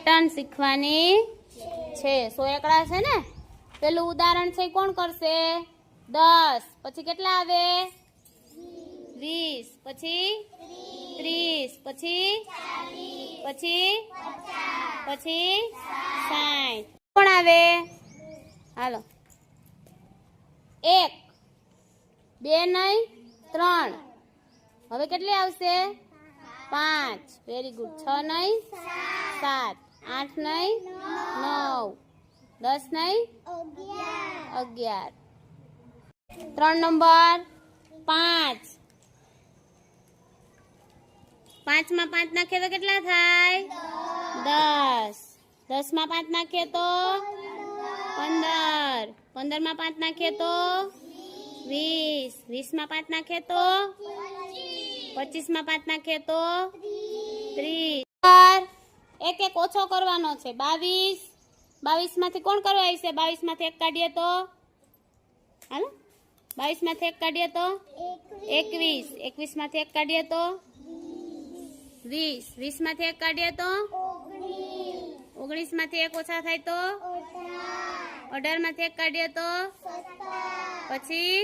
Pattern શીખવાની છે। 100 એકડા છે ને, પેલું ઉદાહરણ છે કોણ કરશે? 10 પછી કેટલા આવે? 20 પછી 30 પછી 60 કોણ આવે? હાલો 1 2 નહીં 3 હવે કેટલી આવશે? 5 વેરી ગુડ 6 નહીં 7 8 નહીં 9 10 નહીં 11 3 નંબર 5 5 માં 5 નાખીએ તો કેટલા થાય? 10 10 માં 5 નાખીએ તો 15 15 માં 5 નાખીએ તો 20 20 માં 5 નાખીએ તો 25 માં 5 નાખીએ તો 30 એક એક ઓછો કરવાનો છે। 22 22 માંથી કોણ કરવા આવશે? 22 માંથી એક કાઢીએ તો હાલો 22 માંથી એક કાઢીએ તો 21 21 માંથી એક કાઢીએ તો 20 20 માંથી એક કાઢીએ તો 19 માંથી એક ઓછા થાય તો 18 માંથી એક કાઢીએ તો પછી